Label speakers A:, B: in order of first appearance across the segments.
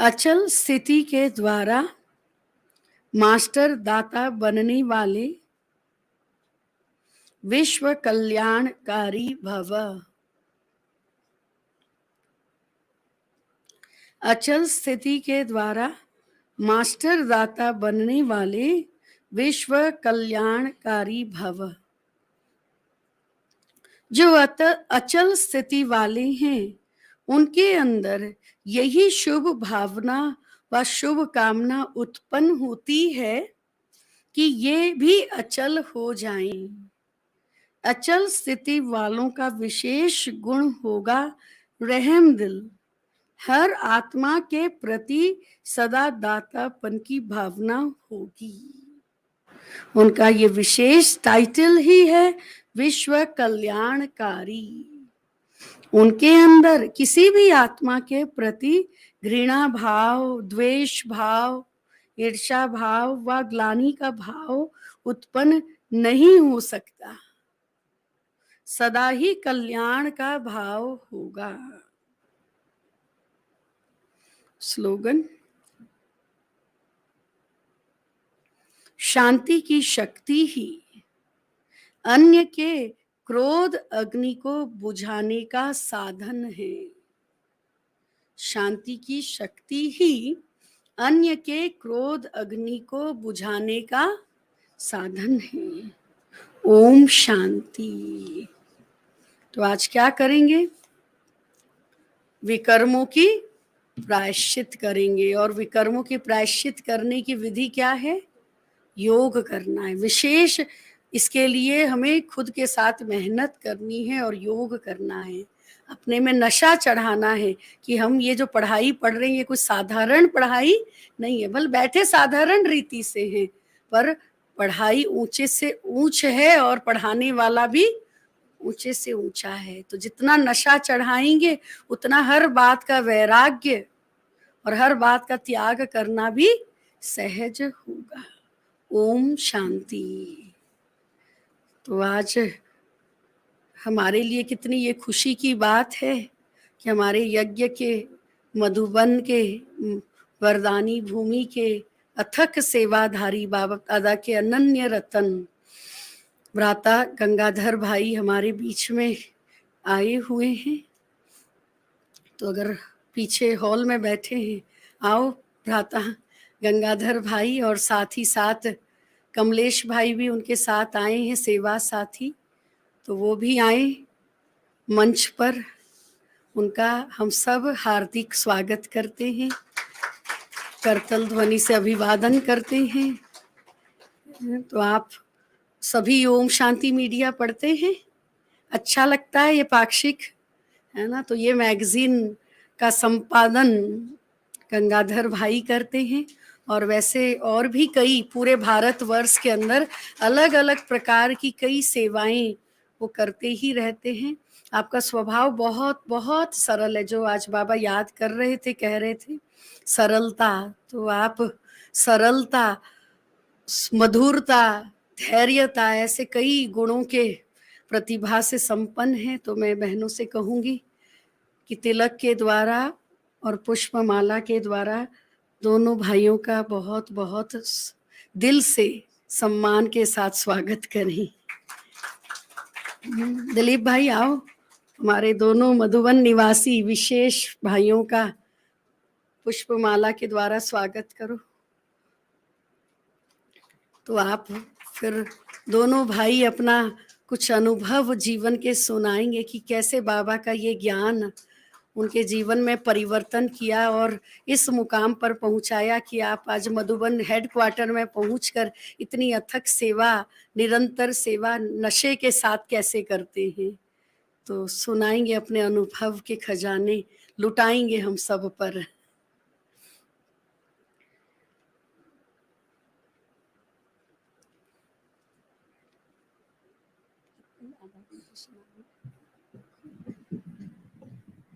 A: अचल स्थिति के द्वारा मास्टर दाता बनने वाले विश्व कल्याणकारी भव। अचल स्थिति के द्वारा मास्टर दाता बनने वाले विश्व कल्याणकारी भव। जो अचल स्थिति वाले हैं उनके अंदर यही शुभ भावना व शुभ कामना उत्पन्न होती है कि ये भी अचल हो जाएं। अचल स्थिति वालों का विशेष गुण होगा रहम दिल। हर आत्मा के प्रति सदा दातापन की भावना होगी। उनका ये विशेष टाइटल ही है विश्व कल्याणकारी। उनके अंदर किसी भी आत्मा के प्रति घृणा भाव, द्वेष भाव, ईर्ष्या भाव व ग्लानि का भाव उत्पन्न नहीं हो सकता। सदा ही कल्याण का भाव होगा। स्लोगन, शांति की शक्ति ही अन्य के क्रोध अग्नि को बुझाने का साधन है। शांति की शक्ति ही अन्य के क्रोध अग्नि को बुझाने का साधन है। ओम शांति। तो आज क्या करेंगे? विकर्मों की प्रायश्चित करेंगे। और विकर्मों की प्रायश्चित करने की विधि क्या है? योग करना है। विशेष इसके लिए हमें खुद के साथ मेहनत करनी है और योग करना है। अपने में नशा चढ़ाना है कि हम ये जो पढ़ाई पढ़ रहे हैं ये कुछ साधारण पढ़ाई नहीं है, बल बैठे साधारण रीति से हैं, पर पढ़ाई ऊंचे से ऊंच है और पढ़ाने वाला भी ऊंचे से ऊंचा है। तो जितना नशा चढ़ाएंगे उतना हर बात का वैराग्य और हर बात का त्याग करना भी सहज होगा। ओम शांति। तो आज हमारे लिए कितनी ये खुशी की बात है कि हमारे यज्ञ के, मधुबन के, वरदानी भूमि के अथक सेवाधारी बाबा दादा के अनन्य रतन भ्राता गंगाधर भाई हमारे बीच में आए हुए हैं। तो अगर पीछे हॉल में बैठे हैं, आओ भ्राता गंगाधर भाई, और साथ ही साथ कमलेश भाई भी उनके साथ आए हैं, सेवा साथी, तो वो भी आए मंच पर। उनका हम सब हार्दिक स्वागत करते हैं, करतल ध्वनि से अभिवादन करते हैं। तो आप सभी ओम शांति मीडिया पढ़ते हैं? अच्छा लगता है ये पाक्षिक, है ना? तो ये मैगजीन का संपादन गंगाधर भाई करते हैं, और वैसे और भी कई पूरे भारतवर्ष के अंदर अलग अलग प्रकार की कई सेवाएं वो करते ही रहते हैं। आपका स्वभाव बहुत बहुत सरल है, जो आज बाबा याद कर रहे थे, कह रहे थे सरलता। तो आप सरलता, मधुरता, धैर्यता, ऐसे कई गुणों के प्रतिभा से संपन्न है। तो मैं बहनों से कहूँगी कि तिलक के द्वारा और पुष्पमाला के द्वारा दोनों भाइयों का बहुत बहुत दिल से सम्मान के साथ स्वागत करें। दिलीप भाई आओ, हमारे दोनों मधुबन निवासी विशेष भाइयों का पुष्पमाला के द्वारा स्वागत करो। तो आप फिर दोनों भाई अपना कुछ अनुभव जीवन के सुनाएंगे कि कैसे बाबा का ये ज्ञान उनके जीवन में परिवर्तन किया और इस मुकाम पर पहुंचाया कि आप आज मधुबन हेडक्वार्टर में पहुंचकर इतनी अथक सेवा, निरंतर सेवा नशे के साथ कैसे करते हैं। तो सुनाएंगे अपने अनुभव के खजाने, लुटाएंगे हम सब पर।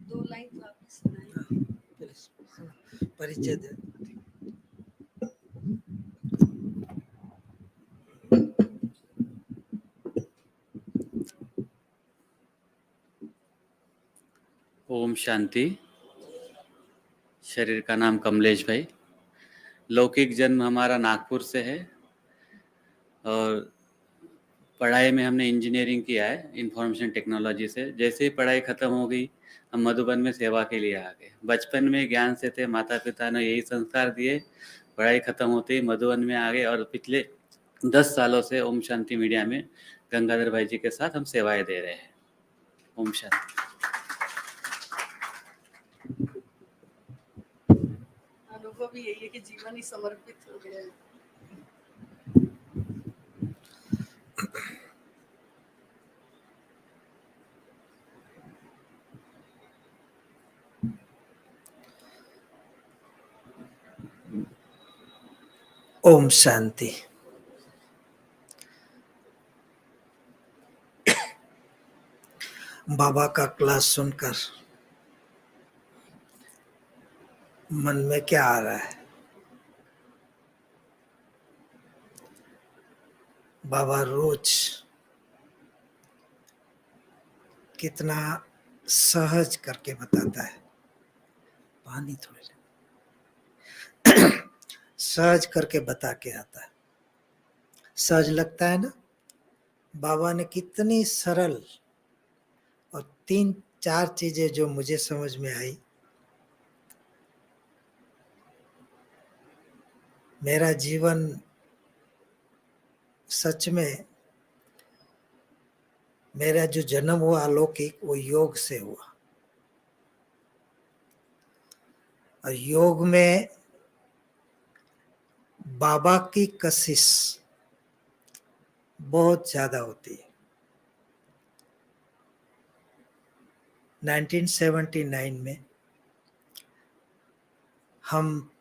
A: दो लाइन
B: परिचय दे।
C: ओम शांति।
B: शरीर का नाम कमलेश भाई। लौकिक जन्म हमारा नागपुर से है और पढ़ाई में हमने इंजीनियरिंग किया है इंफॉर्मेशन टेक्नोलॉजी से। जैसे ही पढ़ाई ख़त्म हो गई हम मधुबन में सेवा के लिए आ गए। बचपन में ज्ञान से थे, माता पिता ने यही संस्कार दिए। पढ़ाई ख़त्म होते ही मधुबन में आ गए और पिछले 10 सालों से ओम शांति मीडिया में गंगाधर भाई जी के साथ हम सेवाएं दे रहे हैं। ओम शांति।
A: अनुभव भी यही है कि जीवन ही समर्पित हो गया है।
C: ओम शांति। बाबा का क्लास सुनकर मन में क्या आ रहा है? बाबा रोज कितना सहज करके बताता है। पानी थोड़े सहज करके बता के आता है। सहज लगता है ना? बाबा ने कितनी सरल और 3-4 चीजें जो मुझे समझ में आई। मेरा जीवन सच में, मेरा जो जन्म हुआ अलौकिक, वो योग से हुआ। और योग में बाबा की कशिश बहुत ज्यादा होती है। 1979 में हम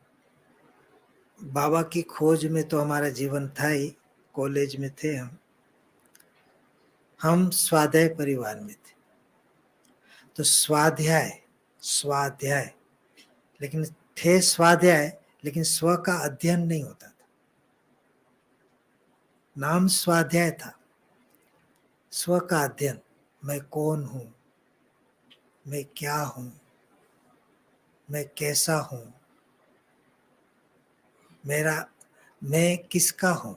C: बाबा की खोज में तो हमारा जीवन था ही, कॉलेज में थे हम स्वाध्याय परिवार में थे। तो स्वाध्याय लेकिन थे स्वाध्याय, लेकिन स्व का अध्ययन नहीं होता था। नाम स्वाध्याय था, स्व का अध्ययन। मैं कौन हूं, मैं क्या हूं, मैं कैसा हूं, मैं किसका हूं,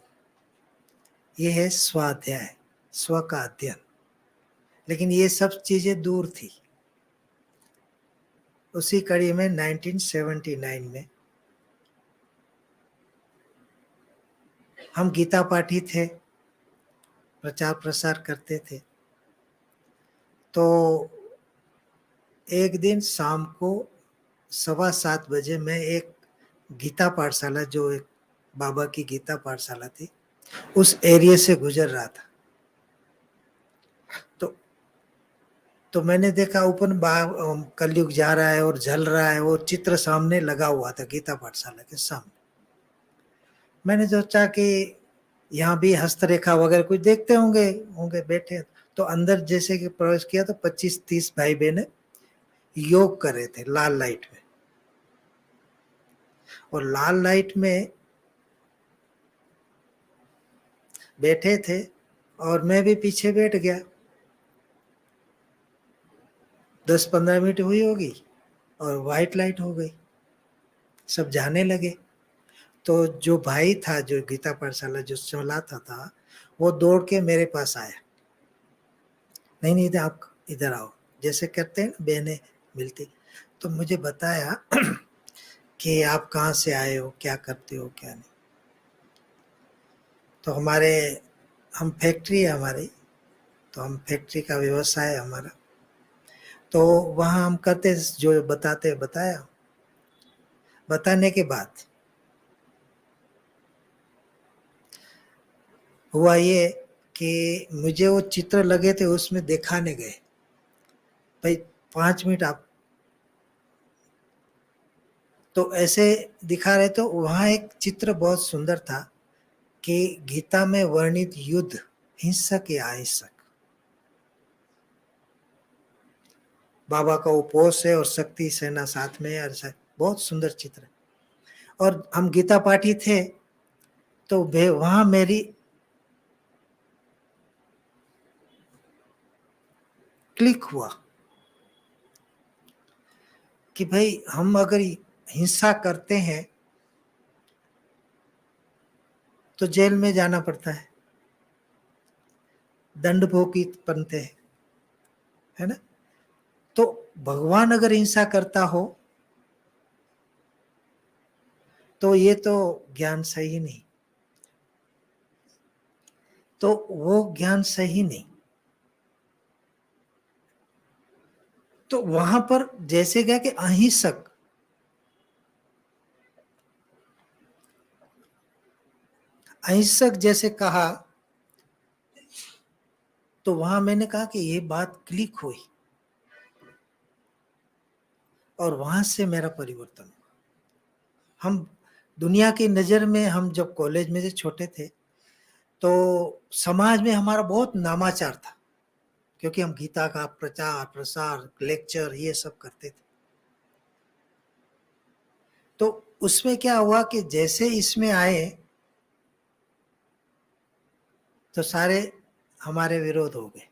C: ये है स्वाध्याय, स्व का अध्ययन। लेकिन ये सब चीजें दूर थी। उसी कड़ी में 1979 में हम गीता पाठी थे, प्रचार प्रसार करते थे। तो एक दिन शाम को 7:15 बजे मैं एक गीता पाठशाला, जो एक बाबा की गीता पाठशाला थी, उस एरिया से गुजर रहा था। तो मैंने देखा ओपन कलयुग जा रहा है और जल रहा है, वो चित्र सामने लगा हुआ था गीता पाठशाला के सामने। मैंने सोचा कि यहाँ भी हस्तरेखा वगैरह कुछ देखते होंगे बैठे। तो अंदर जैसे कि प्रवेश किया तो 25-30 भाई बहन योग कर रहे थे लाल लाइट में। और लाल लाइट में बैठे थे और मैं भी पीछे बैठ गया। 10-15 मिनट हुई होगी और व्हाइट लाइट हो गई, सब जाने लगे। तो जो भाई था, जो गीता पाठशाला जो चलाता था, वो दौड़ के मेरे पास आया। नहीं आप इधर आओ, जैसे कहते हैं बहनें मिलती। तो मुझे बताया कि आप कहाँ से आए हो, क्या करते हो, क्या नहीं। तो हम फैक्ट्री है हमारी, तो हम फैक्ट्री का व्यवसाय है हमारा। तो वहाँ हम करते जो बताया। बताने के बाद हुआ ये कि मुझे वो चित्र लगे थे, उसमें दिखाने गए भाई 5 मिनट आप। तो ऐसे दिखा रहे, तो वहाँ एक चित्र बहुत सुंदर था कि गीता में वर्णित युद्ध, हिंसक या अहिंसक। बाबा का उपोष है और शक्ति सेना साथ में है, बहुत सुंदर चित्र है। और हम गीता पाठी थे, तो वहां मेरी क्लिक हुआ कि भाई हम अगर हिंसा करते हैं तो जेल में जाना पड़ता है, दंड भोगी बनते हैं, है ना। तो भगवान अगर हिंसा करता हो तो ये तो ज्ञान सही नहीं, तो वो ज्ञान सही नहीं। तो वहां पर जैसे क्या कि अहिंसक, अहिंसक जैसे कहा, तो वहां मैंने कहा कि ये बात क्लिक हुई और वहां से मेरा परिवर्तन हुआ। हम दुनिया की नजर में, हम जब कॉलेज में से छोटे थे तो समाज में हमारा बहुत नामाचार था, क्योंकि हम गीता का प्रचार प्रसार लेक्चर ये सब करते थे। तो उसमें क्या हुआ कि जैसे इसमें आए तो सारे हमारे विरोध हो गए।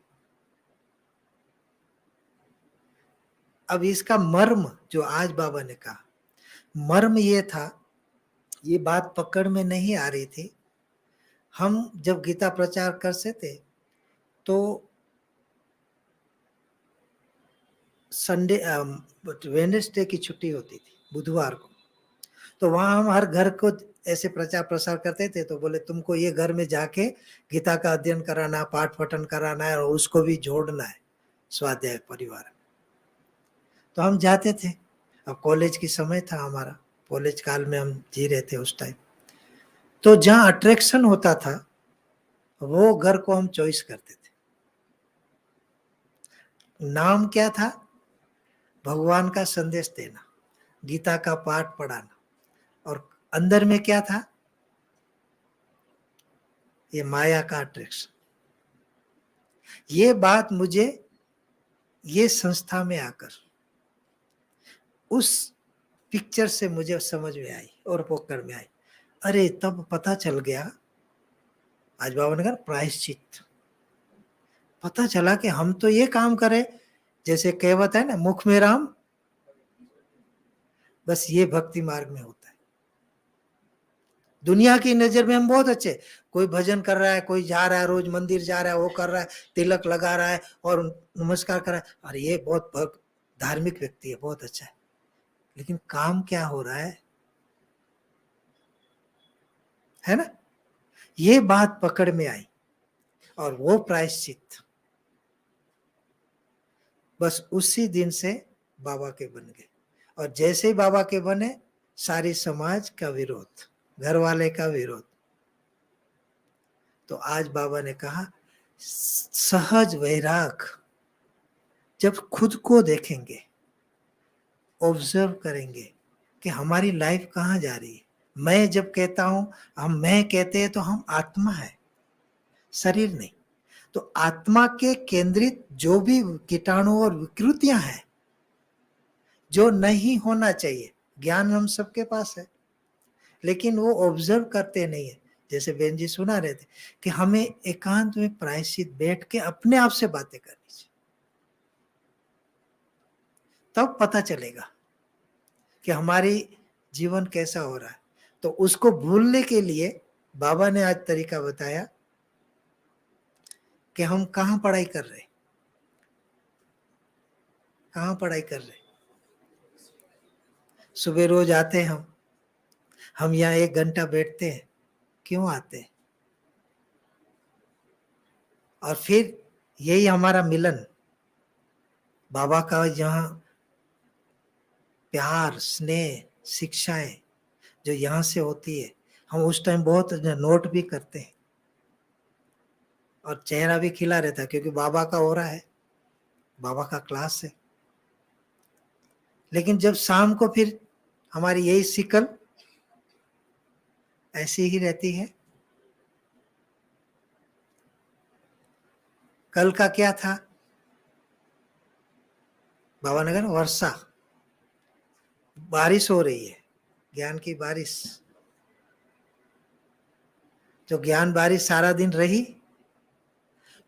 C: अब इसका मर्म जो आज बाबा ने कहा, मर्म ये था, ये बात पकड़ में नहीं आ रही थी। हम जब गीता प्रचार करते थे तो संडे वेडनेसडे की छुट्टी होती थी, बुधवार को, तो वहां हम हर घर को ऐसे प्रचार प्रसार करते थे। तो बोले तुमको ये घर में जाके गीता का अध्ययन कराना, पाठ पठन कराना है और उसको भी जोड़ना है स्वाध्याय परिवार। तो हम जाते थे। अब कॉलेज की समय था हमारा, कॉलेज काल में हम जी रहे थे उस टाइम। तो जहाँ अट्रैक्शन होता था वो घर को हम चॉइस करते थे। नाम क्या था? भगवान का संदेश देना, गीता का पाठ पढ़ाना, और अंदर में क्या था? ये माया का अट्रैक्शन। ये बात मुझे ये संस्था में आकर उस पिक्चर से मुझे समझ में आई और पकड़ में आई। अरे तब पता चल गया, आज बाबा ने कहा प्रायश्चित, पता चला कि हम तो ये काम करें, जैसे कहावत है ना, मुख में राम, बस ये भक्ति मार्ग में होता है। दुनिया की नजर में हम बहुत अच्छे, कोई भजन कर रहा है, कोई जा रहा है, रोज मंदिर जा रहा है, वो कर रहा है, तिलक लगा रहा है और नमस्कार कर रहा है, अरे ये बहुत भक्त धार्मिक व्यक्ति है, बहुत अच्छा है। लेकिन काम क्या हो रहा है ना। ये बात पकड़ में आई और वो प्रायश्चित बस उसी दिन से बाबा के बन गए। और जैसे ही बाबा के बने, सारी समाज का विरोध, घर वाले का विरोध। तो आज बाबा ने कहा सहज वैराग, जब खुद को देखेंगे, ऑब्जर्व करेंगे कि हमारी लाइफ कहाँ जा रही है। मैं जब कहता हूं, हम मैं कहते हैं तो हम आत्मा है, शरीर नहीं। तो आत्मा के केंद्रित जो भी कीटाणु और विकृतियां हैं जो नहीं होना चाहिए, ज्ञान हम सबके पास है, लेकिन वो ऑब्जर्व करते नहीं है। जैसे बहन जी सुना रहे थे कि हमें एकांत में प्रायश्चित बैठ के अपने आप से बातें करनी चाहिए, तब पता चलेगा कि हमारी जीवन कैसा हो रहा है। तो उसको भूलने के लिए बाबा ने आज तरीका बताया कि हम कहाँ पढ़ाई कर रहे, कहाँ पढ़ाई कर रहे। सुबह रोज आते हैं हम यहाँ 1 घंटा बैठते हैं, क्यों आते हैं? और फिर यही हमारा मिलन, बाबा का यहाँ प्यार स्नेह शिक्षाएं जो यहाँ से होती है, हम उस टाइम बहुत नोट भी करते हैं और चेहरा भी खिला रहता है, क्योंकि बाबा का हो रहा है, बाबा का क्लास है। लेकिन जब शाम को फिर हमारी यही शिकल ऐसी ही रहती है। कल का क्या था? बाबा नगर वर्षा, बारिश हो रही है, ज्ञान की बारिश। जो ज्ञान बारिश सारा दिन रही,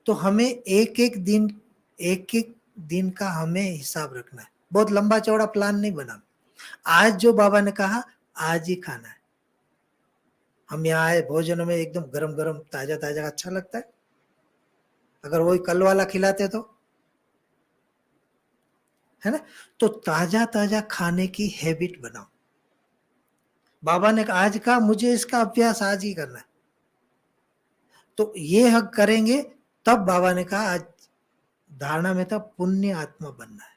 C: तो हमें एक एक दिन का हमें हिसाब रखना है। बहुत लंबा चौड़ा प्लान नहीं बना, आज जो बाबा ने कहा आज ही खाना है। हम यहाँ आए भोजन में एकदम गरम गरम ताजा ताजा अच्छा लगता है, अगर वही कल वाला खिलाते तो, है ना। तो ताजा ताजा खाने की हैबिट बनाओ। बाबा ने आज कहा मुझे इसका अभ्यास आज ही करना है, तो ये हक करेंगे। तब बाबा ने कहा आज धारणा में था पुण्य आत्मा बनना है,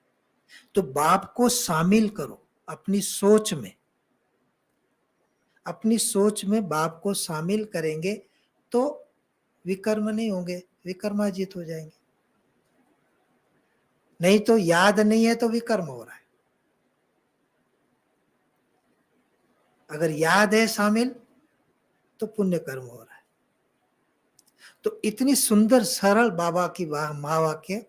C: तो बाप को शामिल करो अपनी सोच में। अपनी सोच में बाप को शामिल करेंगे तो विकर्म नहीं होंगे, विकर्माजित हो जाएंगे। नहीं तो याद नहीं है तो विकर्म हो रहा है, अगर याद है शामिल तो पुण्य कर्म हो रहा है। तो इतनी सुंदर सरल बाबा की महावाक्य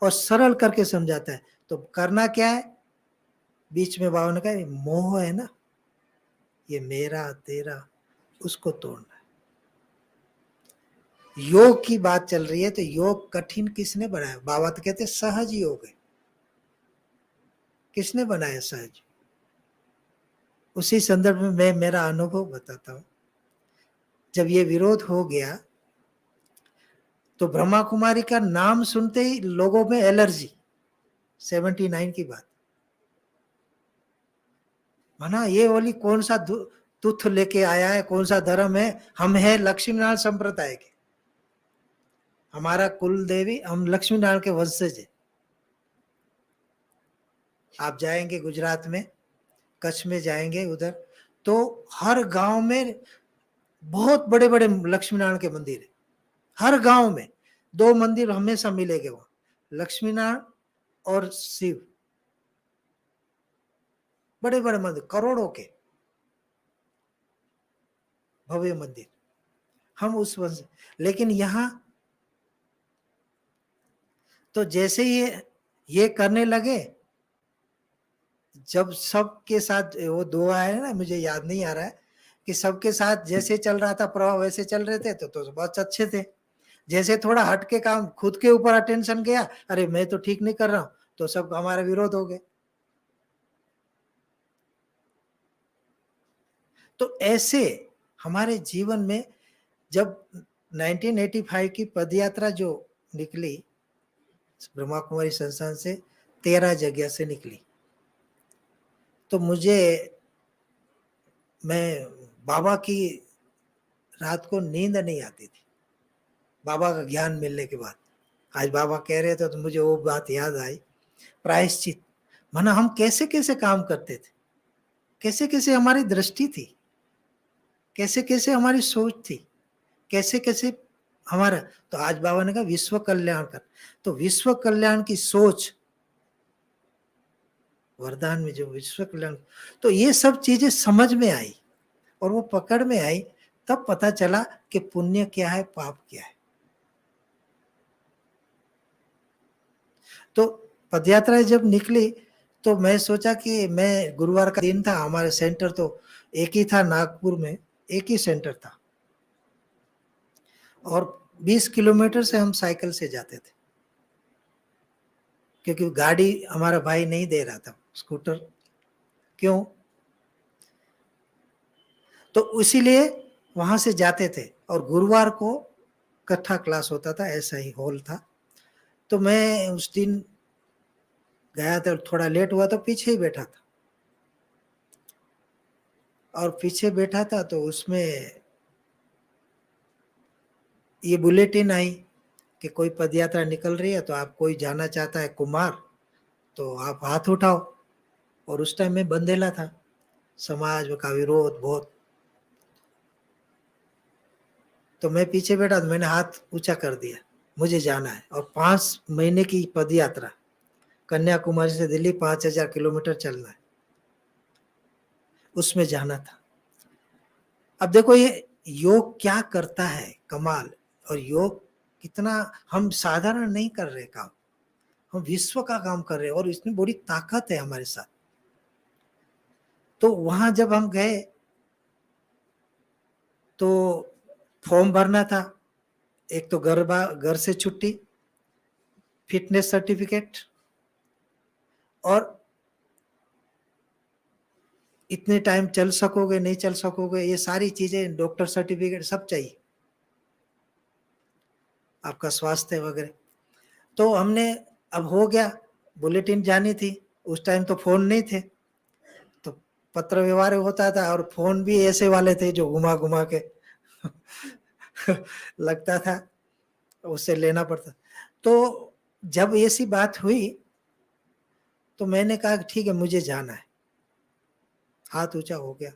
C: और सरल करके समझाता है। तो करना क्या है, बीच में बाबा ने कहा मोह है ना, ये मेरा तेरा, उसको तोड़ना है। योग की बात चल रही है तो योग कठिन किसने बनाया? बाबा तो कहते सहज योग है। किसने बनाया सहज? उसी संदर्भ में मैं मेरा अनुभव बताता हूं। जब ये विरोध हो गया तो ब्रह्मा कुमारी का नाम सुनते ही लोगों में एलर्जी, 79 की बात। माना ये बोली कौन सा तुथ लेके आया है, कौन सा धर्म है? हम है लक्ष्मी नारायण संप्रदाय के, हमारा कुल देवी, हम लक्ष्मी नारायण के वंशज है। आप जाएंगे गुजरात में, कच्छ में जाएंगे उधर, तो हर गांव में बहुत बड़े बड़े लक्ष्मी नारायण के मंदिर है। हर गांव में 2 मंदिर हमेशा मिलेंगे वहां, लक्ष्मी नारायण और शिव। बड़े बड़े मंदिर, करोड़ों के भव्य मंदिर, हम उस वंश। लेकिन यहां तो जैसे ये करने लगे, जब सबके साथ वो दुआ है ना, मुझे याद नहीं आ रहा है कि सबके साथ जैसे चल रहा था प्रवाह वैसे चल रहे थे तो बहुत अच्छे थे। जैसे थोड़ा हट के काम, खुद के ऊपर अटेंशन गया, अरे मैं तो ठीक नहीं कर रहा हूं, तो सब हमारा विरोध हो गए। तो ऐसे हमारे जीवन में जब 1985 की पदयात्रा जो निकली ब्रह्मा कुमारी संस्थान से, 13 जगह से निकली, तो मैं बाबा की रात को नींद नहीं आती थी बाबा का ज्ञान मिलने के बाद। आज बाबा कह रहे थे तो मुझे वो बात याद आई, प्रायश्चित। माना हम कैसे कैसे काम करते थे, कैसे कैसे हमारी दृष्टि थी, कैसे कैसे हमारी सोच थी, कैसे कैसे हमारा। तो आज बाबा ने कहा विश्व कल्याण कर, तो विश्व कल्याण की सोच वरदान में जो विश्व कल्याण, तो ये सब चीजें समझ में आई और वो पकड़ में आई। तब पता चला कि पुण्य क्या है, पाप क्या है। तो पदयात्रा जब निकली तो मैं सोचा कि मैं, गुरुवार का दिन था, हमारे सेंटर तो एक ही था नागपुर में, एक ही सेंटर था, और 20 किलोमीटर से हम साइकिल से जाते थे, क्योंकि गाड़ी हमारा भाई नहीं दे रहा था, स्कूटर। क्यों? तो इसीलिए वहां से जाते थे, और गुरुवार को कथा क्लास होता था, ऐसा ही हॉल था। तो मैं उस दिन गया था, थोड़ा लेट हुआ तो पीछे ही बैठा था, और पीछे बैठा था तो उसमें ये बुलेटिन आई कि कोई पदयात्रा निकल रही है, तो आप कोई जाना चाहता है कुमार तो आप हाथ उठाओ। और उस टाइम में बंदेला था, समाज का विरोध बहुत। तो मैं पीछे बैठा तो मैंने हाथ ऊंचा कर दिया, मुझे जाना है। और 5 महीने की पदयात्रा, कन्याकुमारी से दिल्ली 5000 किलोमीटर चलना है, उसमें जाना था। अब देखो ये योग क्या करता है, कमाल। और योग कितना, हम साधारण नहीं कर रहे काम, हम विश्व का काम कर रहे हैं, और इसमें बड़ी ताकत है हमारे साथ। तो वहां जब हम गए तो फॉर्म भरना था, एक तो घर से छुट्टी, फिटनेस सर्टिफिकेट, और इतने टाइम चल सकोगे नहीं चल सकोगे, ये सारी चीजें, डॉक्टर सर्टिफिकेट सब चाहिए, आपका स्वास्थ्य वगैरह। तो हमने, अब हो गया, बुलेटिन जानी थी, उस टाइम तो फोन नहीं थे, तो पत्र व्यवहार होता था, और फोन भी ऐसे वाले थे जो घुमा घुमा के लगता था, उससे लेना पड़ता। तो जब ऐसी बात हुई तो मैंने कहा ठीक है मुझे जाना है, हाथ ऊंचा हो गया।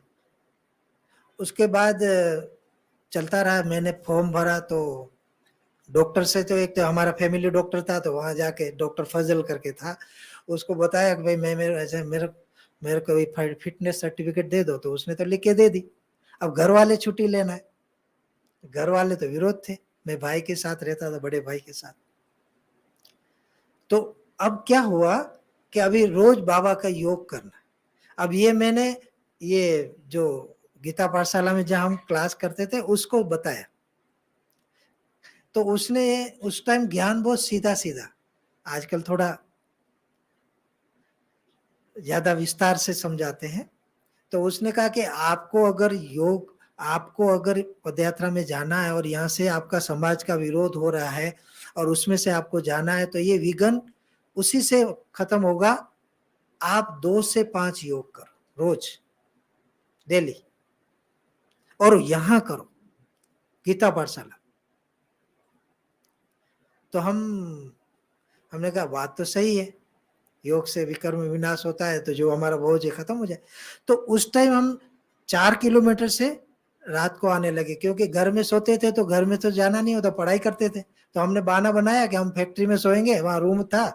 C: उसके बाद चलता रहा, मैंने फॉर्म भरा, तो डॉक्टर से, तो एक तो हमारा फैमिली डॉक्टर था, तो वहां जाके डॉक्टर फजल करके था, उसको बताया कि भाई मैं मेरे को फिटनेस सर्टिफिकेट दे दो, तो उसने तो लिख के दे दी। अब घर वाले छुट्टी लेना है, घर वाले तो विरोध थे, मैं भाई के साथ रहता था, बड़े भाई के साथ। तो अब क्या हुआ कि अभी रोज बाबा का योग करना। अब ये मैंने, ये जो गीता पाठशाला में जहां हम क्लास करते थे उसको बताया, तो उसने उस टाइम ज्ञान बहुत सीधा सीधा, आजकल थोड़ा ज्यादा विस्तार से समझाते हैं। तो उसने कहा कि आपको अगर पदयात्रा में जाना है और यहाँ से आपका समाज का विरोध हो रहा है और उसमें से आपको जाना है, तो ये विघ्न उसी से खत्म होगा। आप 2 से 5 योग करो रोज, डेली, और यहां करो गीता पाठशाला। तो हमने कहा बात तो सही है, योग से विकर्म विनाश होता है, तो जो हमारा बोझ है खत्म हो जाए। तो उस टाइम हम 4 किलोमीटर से रात को आने लगे, क्योंकि घर में सोते थे तो घर में तो जाना नहीं होता, पढ़ाई करते थे। तो हमने बहाना बनाया कि हम फैक्ट्री में सोएंगे, वहां रूम था,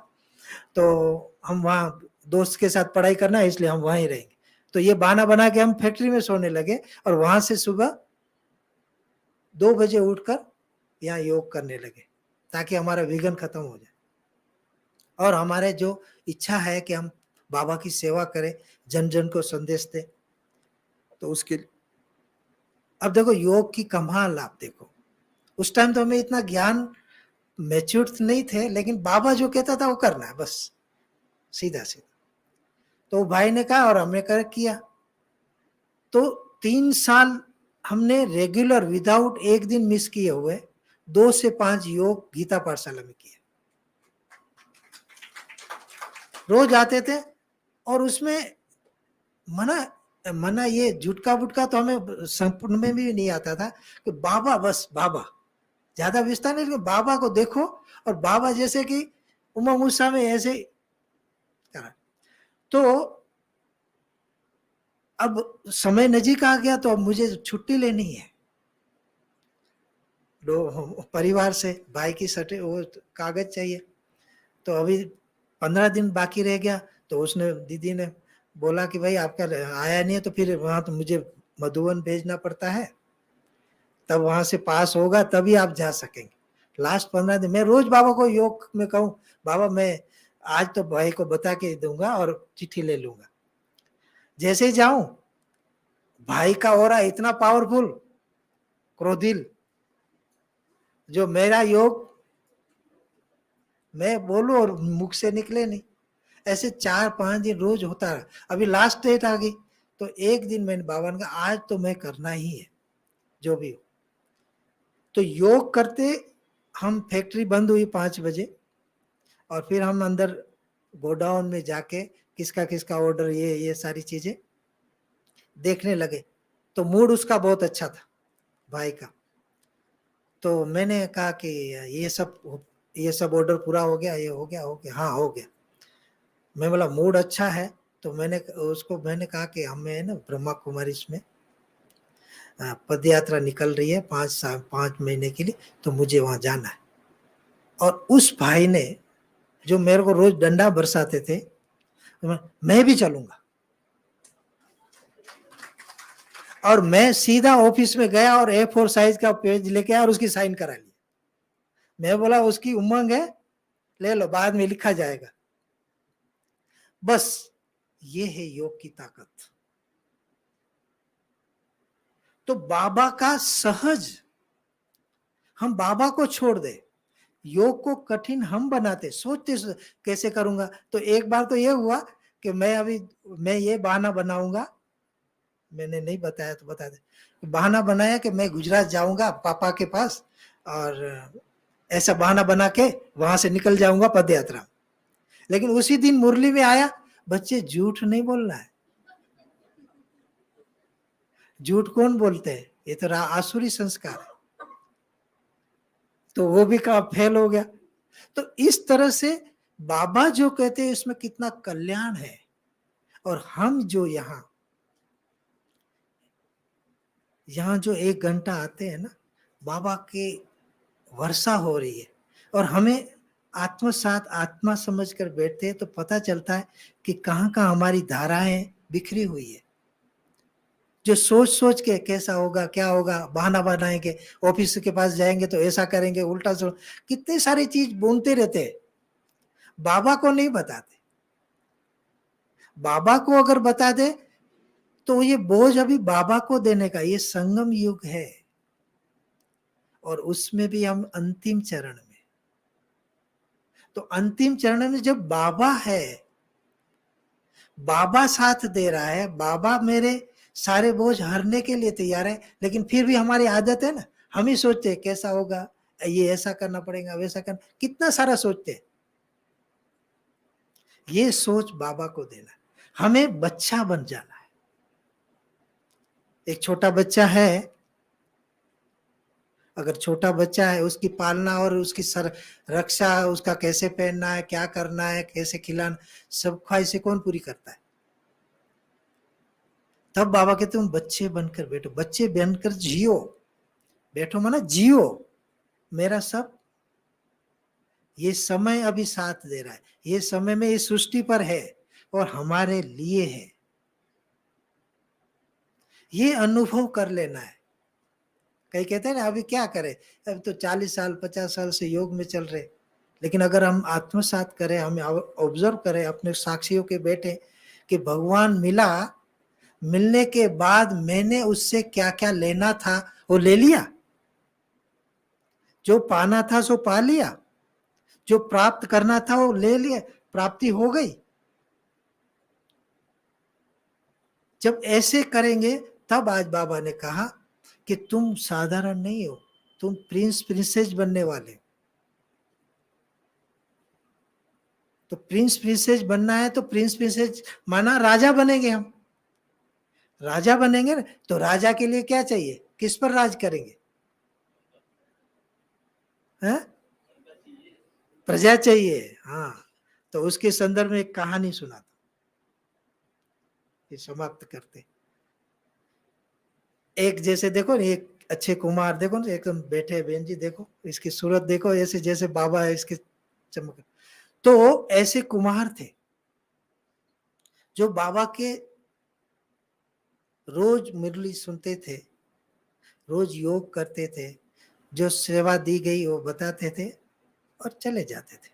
C: तो हम वहां दोस्त के साथ पढ़ाई करना है, इसलिए हम वहीं रहेंगे। तो ये बहाना बना के हम फैक्ट्री में सोने लगे, और वहां से सुबह 2 बजे उठकर यहाँ योग करने लगे, ताकि हमारा विघ्न खत्म हो जाए। और हमारे जो इच्छा है कि हम बाबा की सेवा करें, जन जन को संदेश दें, तो उसके, अब देखो योग की कमाल, आप देखो उस टाइम तो हमें इतना ज्ञान मैच्योर नहीं थे, लेकिन बाबा जो कहता था वो करना है बस, सीधा सीधा। तो भाई ने कहा और हमने कर किया। तो 3 साल हमने रेगुलर, विदाउट एक दिन मिस किए हुए, 2 से 5 योग गीता पाठशाला में किए, रोज आते थे। और उसमें मना ये झुटका बुटका तो हमें संपूर्ण में भी नहीं आता था, कि बाबा, बस बाबा, ज्यादा विस्तार नहीं, बाबा को देखो, और बाबा जैसे कि उमंग उत्साह में ऐसे करा। तो अब समय नजीक आ गया, तो अब मुझे छुट्टी लेनी है परिवार से, भाई की वो कागज चाहिए। तो अभी 15 दिन बाकी रह गया, तो उसने, दीदी ने बोला कि भाई आपका आया नहीं है, तो फिर वहां तो मुझे मधुबन भेजना पड़ता है, तब वहां से पास होगा तभी आप जा सकेंगे। लास्ट 15 दिन मैं रोज बाबा को योग में कहूं, बाबा मैं आज तो भाई को बता के दूंगा और चिट्ठी ले लूंगा। जैसे ही जाऊं, भाई का ऑरा इतना पावरफुल, क्रोधिल, जो मेरा योग मैं बोलूं और मुख से निकले नहीं। ऐसे 4-5 दिन रोज होता रहा। अभी लास्ट डेट आ गई, तो एक दिन मैंने बाबा ने कहा आज तो मैं करना ही है, जो भी हो। तो योग करते, हम फैक्ट्री बंद हुई 5 बजे, और फिर हम अंदर गोडाउन में जाके किसका किसका ऑर्डर, ये सारी चीजें देखने लगे। तो मूड उसका बहुत अच्छा था, भाई का। तो मैंने कहा कि ये सब ऑर्डर पूरा हो गया, ये हो गया, हाँ हो गया। मैं बोला मूड अच्छा है, तो मैंने कहा कि हमें ना ब्रह्मा कुमारी में पदयात्रा निकल रही है 5 महीने के लिए, तो मुझे वहां जाना है। और उस भाई ने, जो मेरे को रोज डंडा बरसाते थे, मैं भी चलूंगा। और मैं सीधा ऑफिस में गया और A4 साइज का पेज लेके आया और उसकी साइन करा ली। मैं बोला उसकी उमंग है, ले लो, बाद में लिखा जाएगा। बस ये है योग की ताकत। तो बाबा का सहज, हम बाबा को छोड़ दे, योग को कठिन हम बनाते, सोचते कैसे करूंगा। तो एक बार तो ये हुआ कि मैं ये बहाना बनाऊंगा मैंने नहीं बताया तो बता दे। बहाना बनाया कि मैं गुजरात जाऊंगा पापा के पास, और ऐसा बहाना बना के वहां से निकल जाऊंगा पद यात्रा। लेकिन उसी दिन मुरली में आया, बच्चे झूठ नहीं बोलना है। झूठ कौन बोलते हैं? ये तो आसुरी संस्कार है। तो वो भी का फेल हो गया। तो इस तरह से बाबा जो कहते हैं इसमें कितना कल्याण है। और हम जो यहाँ जो 1 घंटा आते हैं ना, बाबा के वर्षा हो रही है, और हमें आत्मसात आत्मा समझकर बैठते हैं, तो पता चलता है कि कहाँ कहाँ हमारी धाराएं बिखरी हुई है। जो सोच सोच के कैसा होगा क्या होगा बहाना बनाएंगे, ऑफिस के पास जाएंगे तो ऐसा करेंगे, उल्टा सोच, कितने सारी चीज बोलते रहते हैं, बाबा को नहीं बताते। बाबा को अगर बता दे तो ये बोझ अभी बाबा को देने का, ये संगम युग है, और उसमें भी हम अंतिम चरण में। तो अंतिम चरण में जब बाबा है, बाबा साथ दे रहा है, बाबा मेरे सारे बोझ हरने के लिए तैयार है, लेकिन फिर भी हमारी आदत है ना, हम ही सोचते हैं कैसा होगा, ये ऐसा करना पड़ेगा, वैसा करना, कितना सारा सोचते हैं। ये सोच बाबा को देना, हमें बच्चा बन जाना है। एक छोटा बच्चा है, अगर छोटा बच्चा है, उसकी पालना और उसकी रक्षा, उसका कैसे पहनना है, क्या करना है, कैसे खिलाना, सब ख्वाहिशें कौन पूरी करता है? तब बाबा कहते तुम बच्चे बनकर बैठो, बच्चे बनकर जियो। बैठो माना जियो, मेरा सब ये समय अभी साथ दे रहा है, ये समय में इस सृष्टि पर है और हमारे लिए है। ये अनुभव कर लेना है। कई कहते हैं ना अभी क्या करें, अब तो 40 साल 50 साल से योग में चल रहे, लेकिन अगर हम आत्मसात करें, हम ऑब्जर्व करें अपने साक्षियों के बैठे कि भगवान मिला, मिलने के बाद मैंने उससे क्या क्या लेना था वो ले लिया, जो पाना था सो पा लिया, जो प्राप्त करना था वो ले लिया, प्राप्ति हो गई। जब ऐसे करेंगे तब आज बाबा ने कहा कि तुम साधारण नहीं हो, तुम प्रिंस प्रिंसेस बनने वाले। तो प्रिंस प्रिंसेस बनना है तो प्रिंस प्रिंसेस माना राजा बनेंगे हम। राजा बनेंगे ना, तो राजा के लिए क्या चाहिए, किस पर राज करेंगे? है? प्रजा चाहिए। हाँ, तो उसके संदर्भ में एक कहानी सुनाता, ये समाप्त करते। एक जैसे देखो ना, एक अच्छे कुमार देखो ना, एकदम बैठे बहन जी, देखो इसकी सूरत देखो, ऐसे जैसे बाबा है इसके चमक। तो ऐसे कुमार थे जो बाबा के रोज मुरली सुनते थे, रोज योग करते थे, जो सेवा दी गई वो बताते थे और चले जाते थे,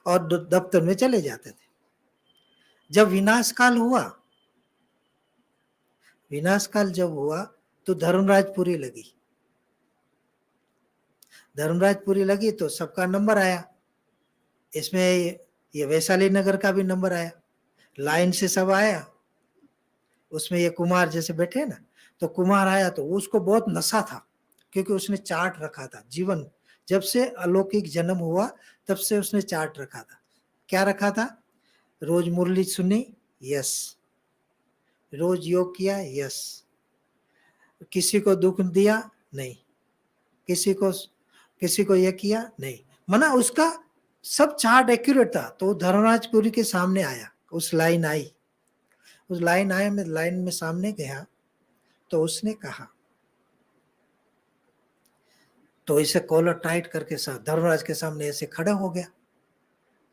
C: और दफ्तर में चले जाते थे। जब विनाश काल हुआ, विनाश काल जब हुआ तो धर्मराजपुरी लगी। धर्मराजपुरी लगी तो सबका नंबर आया, इसमें ये वैशाली नगर का भी नंबर आया, लाइन से सब आया। उसमें ये कुमार जैसे बैठे हैं ना, तो कुमार आया तो उसको बहुत नशा था, क्योंकि उसने चार्ट रखा था जीवन, जब से अलौकिक जन्म हुआ तब से उसने चार्ट रखा था। क्या रखा था? रोज मुरली सुनी, यस। रोज योग किया, यस। किसी को दुख दिया नहीं, किसी को ये किया नहीं, माना उसका सब चार्ट एक्यूरेट था। तो धर्मराजपुरी के सामने आया, उस लाइन आई, उस लाइन आया, मैं लाइन में सामने गया तो उसने कहा, तो इसे कॉलर टाइट करके धर्मराज के सामने ऐसे खड़ा हो गया।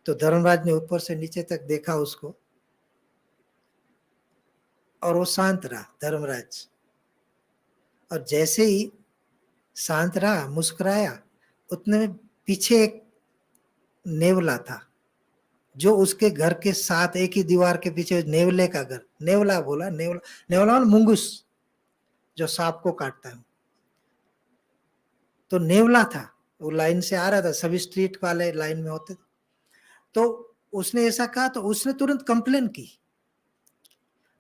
C: तो धर्मराज ने ऊपर से नीचे तक देखा उसको, और वो शांत रहा धर्मराज। और जैसे ही शांत रहा, मुस्कुराया, उतने में पीछे एक नेवला था, जो उसके घर के साथ एक ही दीवार के पीछे नेवले का घर, नेवला बोला, नेवला, नेवला मुंगूस जो सांप को काटता है, तो नेवला था, वो लाइन से आ रहा था, सभी स्ट्रीट वाले लाइन में होते थे। तो उसने ऐसा कहा तो उसने तुरंत कंप्लेन की,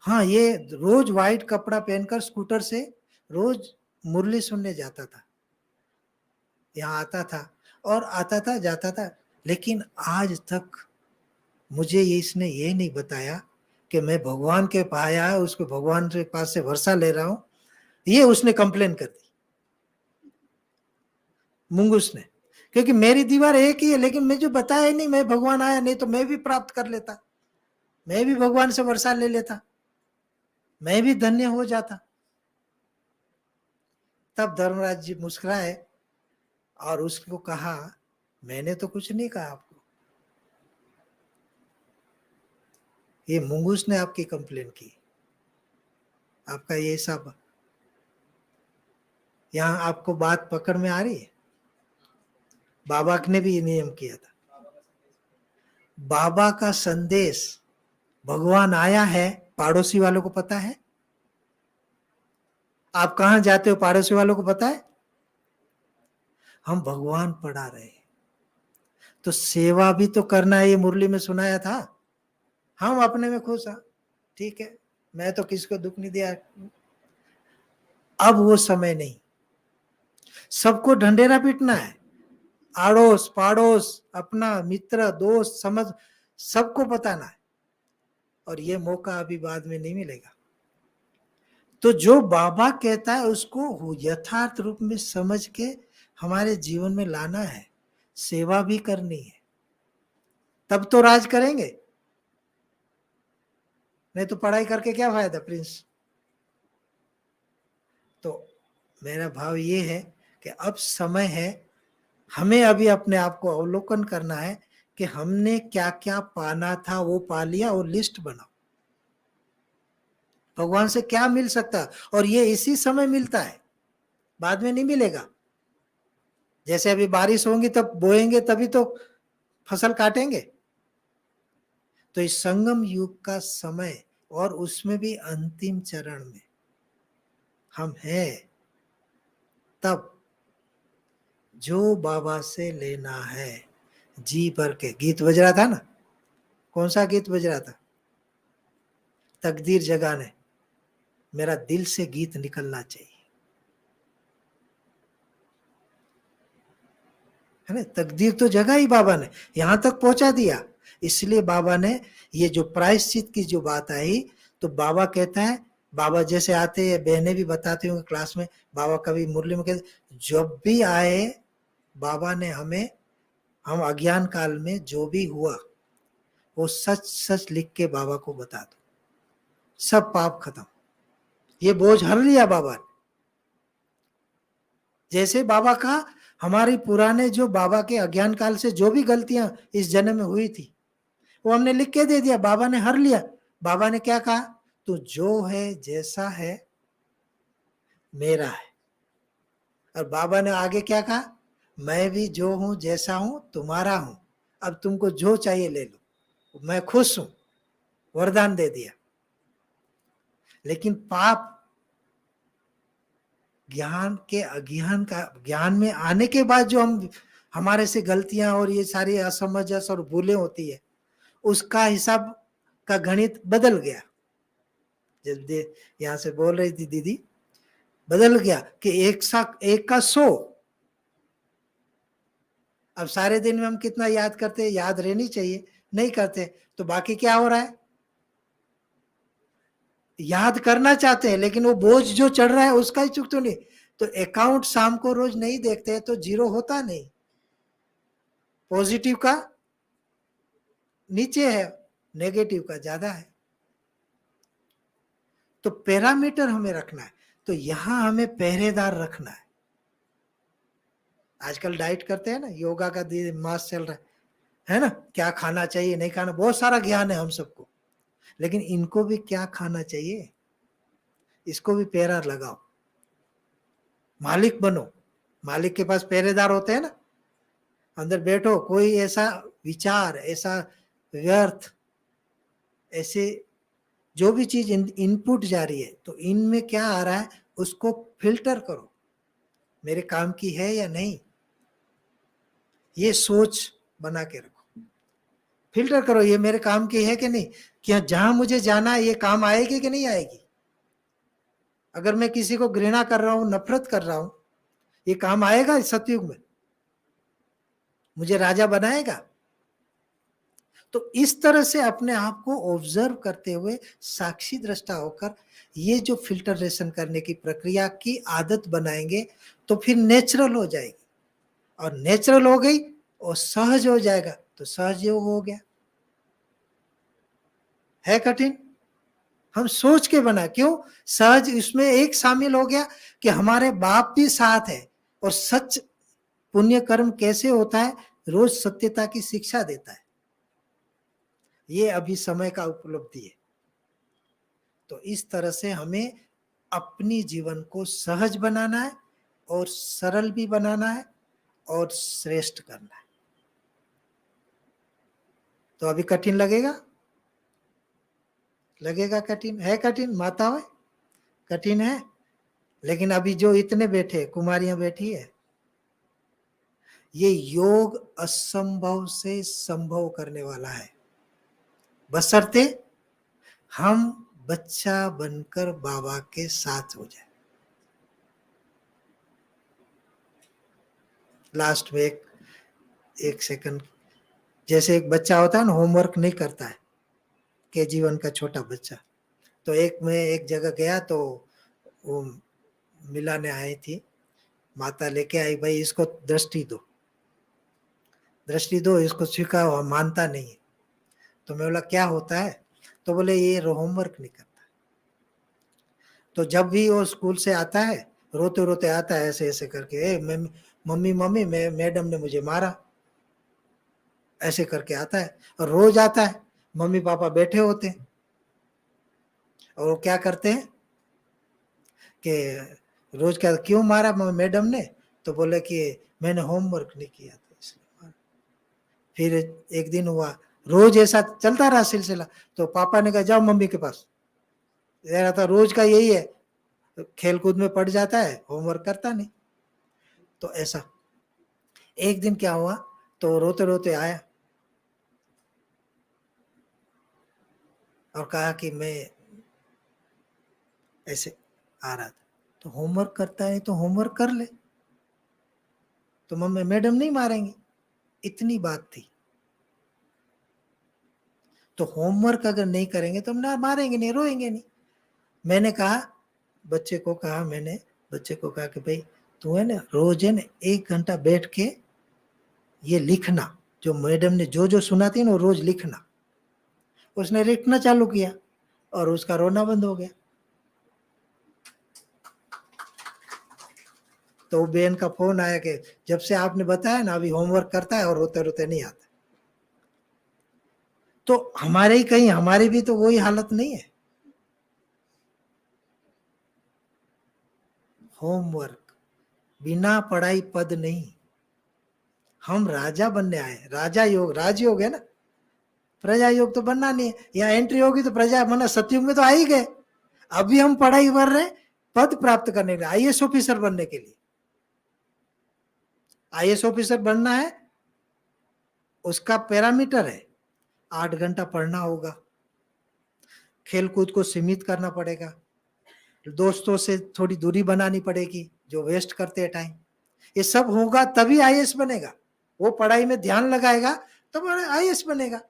C: हाँ, ये रोज व्हाइट कपड़ा पहनकर स्कूटर से रोज मुरली सुनने जाता था, यहाँ आता था और आता था जाता था। लेकिन आज तक मुझे इसने ये नहीं बताया कि मैं भगवान के पास आया, उसको भगवान के पास से वर्षा ले रहा हूं। ये उसने कंप्लेन कर दी मुंगूस ने, क्योंकि मेरी दीवार एक ही है, लेकिन मुझे बताया ही नहीं मैं भगवान आया, नहीं तो मैं भी प्राप्त कर लेता, मैं भी भगवान से वर्षा ले लेता, मैं भी धन्य हो जाता। तब धर्मराज जी मुस्कुराए और उसको कहा, मैंने तो कुछ नहीं कहा आपको, ये मुंगूस ने आपकी कंप्लेन की, आपका ये सब। यहां आपको बात पकड़ में आ रही है? बाबा ने भी ये नियम किया था। बाबा का संदेश, भगवान आया है, पड़ोसी वालों को पता है? आप कहां जाते हो पड़ोसी वालों को पता है? हम भगवान पढ़ा रहे हैं, तो सेवा भी तो करना है, ये मुरली में सुनाया था। हम अपने में खुश हैं, ठीक है, मैं तो किसको दुख नहीं दिया। अब वो समय नहीं, सबको ढंढेरा पीटना है, आड़ोस पाड़ोस, अपना मित्र दोस्त समझ सबको बताना है, और ये मौका अभी बाद में नहीं मिलेगा। तो जो बाबा कहता है उसको यथार्थ रूप में समझ के हमारे जीवन में लाना है, सेवा भी करनी है, तब तो राज करेंगे, नहीं तो पढ़ाई करके क्या फायदा प्रिंस। तो मेरा भाव ये है कि अब समय है, हमें अभी अपने आप को अवलोकन करना है कि हमने क्या क्या पाना था वो पा लिया, और लिस्ट बनाओ भगवान से क्या मिल सकता है, और ये इसी समय मिलता है, बाद में नहीं मिलेगा। जैसे अभी बारिश होंगी तब बोएंगे, तभी तो फसल काटेंगे। तो इस संगम युग का समय, और उसमें भी अंतिम चरण में हम हैं, तब जो बाबा से लेना है जी भर के। गीत बज रहा था ना, कौन सा गीत बज रहा था? तकदीर जगाने, मेरा दिल से गीत निकलना चाहिए, है ना। तकदीर तो जगा ही बाबा ने, यहां तक पहुंचा दिया। इसलिए बाबा ने ये जो प्रायश्चित की जो बात आई, तो बाबा कहता है, बाबा जैसे आते हैं, बहनें भी बताती होंगे क्लास में, बाबा कभी मुरली में कहते, जब भी आए बाबा ने हमें, हम अज्ञान काल में जो भी हुआ वो सच सच लिख के बाबा को बता दो, सब पाप खत्म, ये बोझ हर लिया बाबा ने। जैसे बाबा का हमारी पुराने जो बाबा के अज्ञान काल से जो भी गलतियां इस जन्म में हुई थी, वो हमने लिख के दे दिया, बाबा ने हर लिया। बाबा ने क्या कहा? तू जो है जैसा है मेरा है। और बाबा ने आगे क्या कहा? मैं भी जो हूं जैसा हूं तुम्हारा हूं, अब तुमको जो चाहिए ले लो, मैं खुश हूं, वरदान दे दिया। लेकिन पाप ज्ञान के अज्ञान का, ज्ञान में आने के बाद जो हम हमारे से गलतियां और ये सारी असमंजस और भूलें होती है, उसका हिसाब का गणित बदल गया। जब यहां से बोल रही थी दीदी, बदल गया कि एक का 100। अब सारे दिन में हम कितना याद करते हैं, याद रहनी चाहिए, नहीं करते, तो बाकी क्या हो रहा है? याद करना चाहते हैं, लेकिन वो बोझ जो चढ़ रहा है उसका ही चुक तो नहीं। तो अकाउंट शाम को रोज नहीं देखते हैं तो जीरो होता नहीं, पॉजिटिव का नीचे है, नेगेटिव का ज्यादा है। तो पैरामीटर हमें रखना है, तो यहां हमें पहरेदार रखना है। आजकल डाइट करते हैं ना, योगा का मास चल रहा है ना, क्या खाना चाहिए नहीं खाना, बहुत सारा ज्ञान है हम सबको, लेकिन इनको भी क्या खाना चाहिए, इसको भी पहरा लगाओ, मालिक बनो। मालिक के पास पहरेदार होते हैं ना, अंदर बैठो, कोई ऐसा विचार, ऐसा व्यर्थ, ऐसे जो भी चीज इनपुट जा रही है, तो इनमें क्या आ रहा है उसको फिल्टर करो, मेरे काम की है या नहीं, ये सोच बना के रखो। फिल्टर करो ये मेरे काम की है कि नहीं, क्या जहां मुझे जाना है ये काम आएगी कि नहीं आएगी। अगर मैं किसी को घृणा कर रहा हूं, नफरत कर रहा हूं, ये काम आएगा इस सतयुग में, मुझे राजा बनाएगा। तो इस तरह से अपने आप को ऑब्जर्व करते हुए साक्षी दृष्टा होकर ये जो फिल्टरेशन करने की प्रक्रिया की आदत बनाएंगे तो फिर नेचुरल हो जाएगी, और नेचुरल हो गई और सहज हो जाएगा तो सहज योग हो गया। है कठिन, हम सोच के बना, क्यों सहज, इसमें एक शामिल हो गया कि हमारे बाप भी साथ है, और सच पुण्य कर्म कैसे होता है, रोज सत्यता की शिक्षा देता है, ये अभी समय का उपलब्धि है। तो इस तरह से हमें अपनी जीवन को सहज बनाना है और सरल भी बनाना है और श्रेष्ठ करना है। तो अभी कठिन लगेगा, लगेगा कठिन है, कठिन माता है, कठिन है, लेकिन अभी जो इतने बैठे कुमारियां बैठी है, ये योग असंभव से संभव करने वाला है, बशर्ते हम बच्चा बनकर बाबा के साथ हो जाए। लास्ट में एक सेकंड, जैसे एक बच्चा होता है ना, होमवर्क नहीं करता है, के जीवन का छोटा बच्चा, तो मैं एक जगह गया तो वो मिलाने आई थी, माता लेके आई, भाई इसको दृष्टि दो, दृष्टि दो, इसको सिखाओ, मानता नहीं है। तो मैं बोला क्या होता है, तो बोले ये होमवर्क नहीं करता। तो जब भी वो स्कूल से आता है रोते रोते आता है, ऐसे ऐसे करके, मम्मी मम्मी मैं मैडम ने मुझे मारा, ऐसे करके आता है। और रोज आता है, मम्मी पापा बैठे होते हैं और वो क्या करते हैं कि रोज क्या, क्यों मारा मैडम ने, तो बोले कि मैंने होमवर्क नहीं किया था इसलिए मारा। फिर एक दिन हुआ, रोज ऐसा चलता रहा सिलसिला, तो पापा ने कहा जाओ मम्मी के पास, रहा था रोज का यही है, खेल कूद में पड़ जाता है, होमवर्क करता नहीं। तो ऐसा एक दिन क्या हुआ, तो रोते रोते आया और कहा कि मैं ऐसे आ रहा था, तो होमवर्क करता है तो होमवर्क कर ले, तो मम्मी मैडम नहीं मारेंगी, इतनी बात थी। तो होमवर्क अगर नहीं करेंगे तो हम ना मारेंगे नहीं, रोएंगे नहीं। मैंने कहा बच्चे को कहा कि भाई तू है ना रोज है ना 1 घंटा बैठ के ये लिखना, जो मैडम ने जो जो सुनाती ना रोज लिखना। उसने लिखना चालू किया और उसका रोना बंद हो गया। तो बहन का फोन आया कि जब से आपने बताया ना अभी होमवर्क करता है और रोते रोते नहीं आता। तो हमारी भी तो वही हालत नहीं है। होमवर्क बिना पढ़ाई पद नहीं, हम राजा बनने आए, राजयोग है ना, प्रजा योग तो बनना नहीं है। यहाँ एंट्री होगी तो प्रजा मना सतयुग में तो आ ही गए, अभी हम पढ़ाई कर रहे हैं पद प्राप्त करने के लिए, आईएएस ऑफिसर बनने के लिए। आईएएस ऑफिसर बनना है, उसका पैरामीटर है 8 घंटा पढ़ना होगा, खेलकूद को सीमित करना पड़ेगा, दोस्तों से थोड़ी दूरी बनानी पड़ेगी जो वेस्ट करते हैं टाइम। ये सब होगा तभी आईएएस बनेगा। वो पढ़ाई में ध्यान लगाएगा तो आईएएस बनेगा,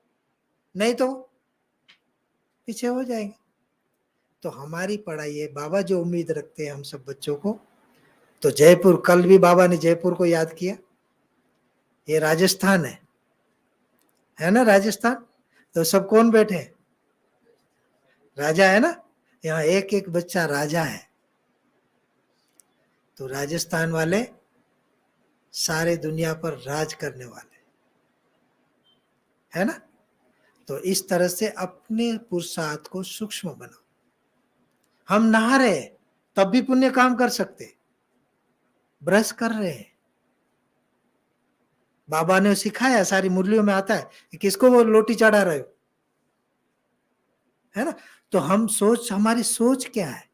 C: नहीं तो पीछे हो जाएंगे। तो हमारी पढ़ाई है, बाबा जो उम्मीद रखते हैं हम सब बच्चों को। तो जयपुर, कल भी बाबा ने जयपुर को याद किया, ये राजस्थान है ना राजस्थान। तो सब कौन बैठे हैं, राजा है ना, यहाँ एक एक बच्चा राजा है। तो राजस्थान वाले सारे दुनिया पर राज करने वाले, है ना। तो इस तरह से अपने पुरुषार्थ को सूक्ष्म बनाओ। हम नहा रहे तब भी पुण्य काम कर सकते, ब्रश कर रहे हैं, बाबा ने सिखाया, सारी मुरलियों में आता है कि किसको वो लोटी चढ़ा रहे हो, है ना। तो हमारी सोच क्या है,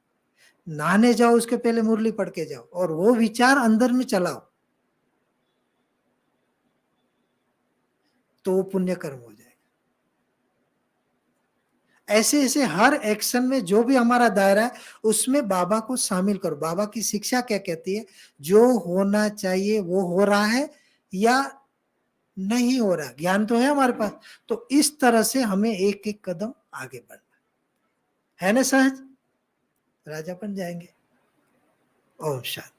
C: नहाने जाओ उसके पहले मुरली पढ़ के जाओ और वो विचार अंदर में चलाओ, तो वो पुण्य कर्म हो जाएगा। ऐसे ऐसे हर एक्शन में जो भी हमारा दायरा है उसमें बाबा को शामिल करो। बाबा की शिक्षा क्या कहती है, जो होना चाहिए वो हो रहा है या नहीं हो रहा, ज्ञान तो है हमारे पास, तो इस तरह से हमें एक एक कदम आगे बढ़ना है ना सहज। राजापन जाएंगे। ओम शांति।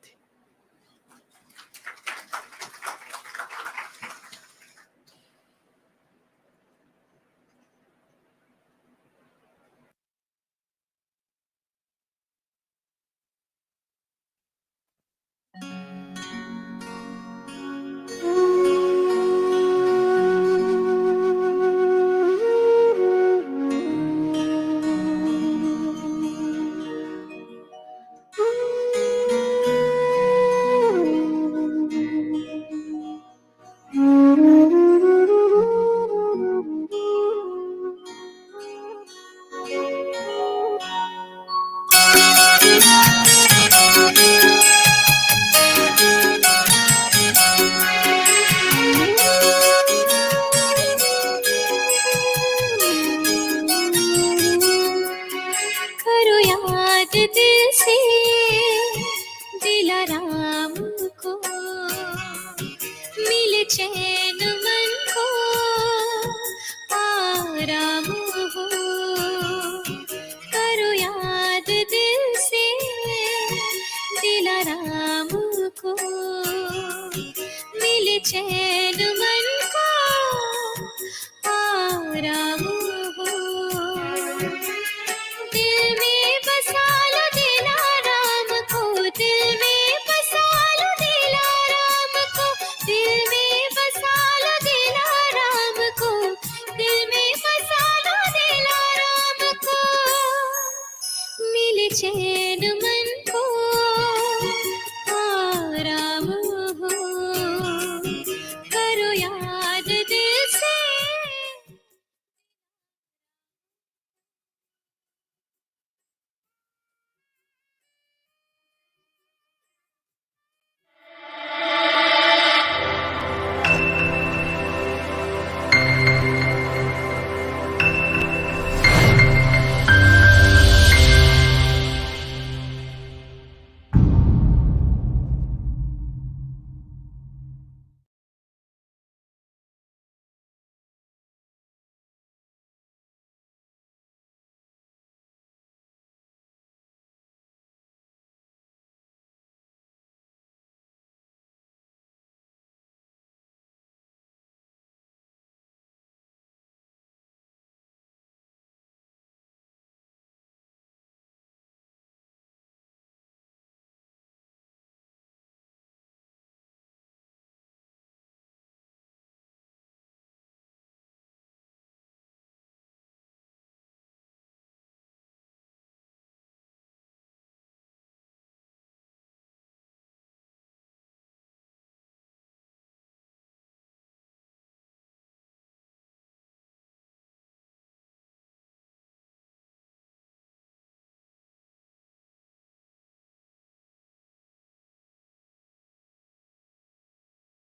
D: करो याद दिल से दिलाराम को, मिले चैन मन को आराम हो। करो याद दिल से दिलाराम को, मिले चैन मन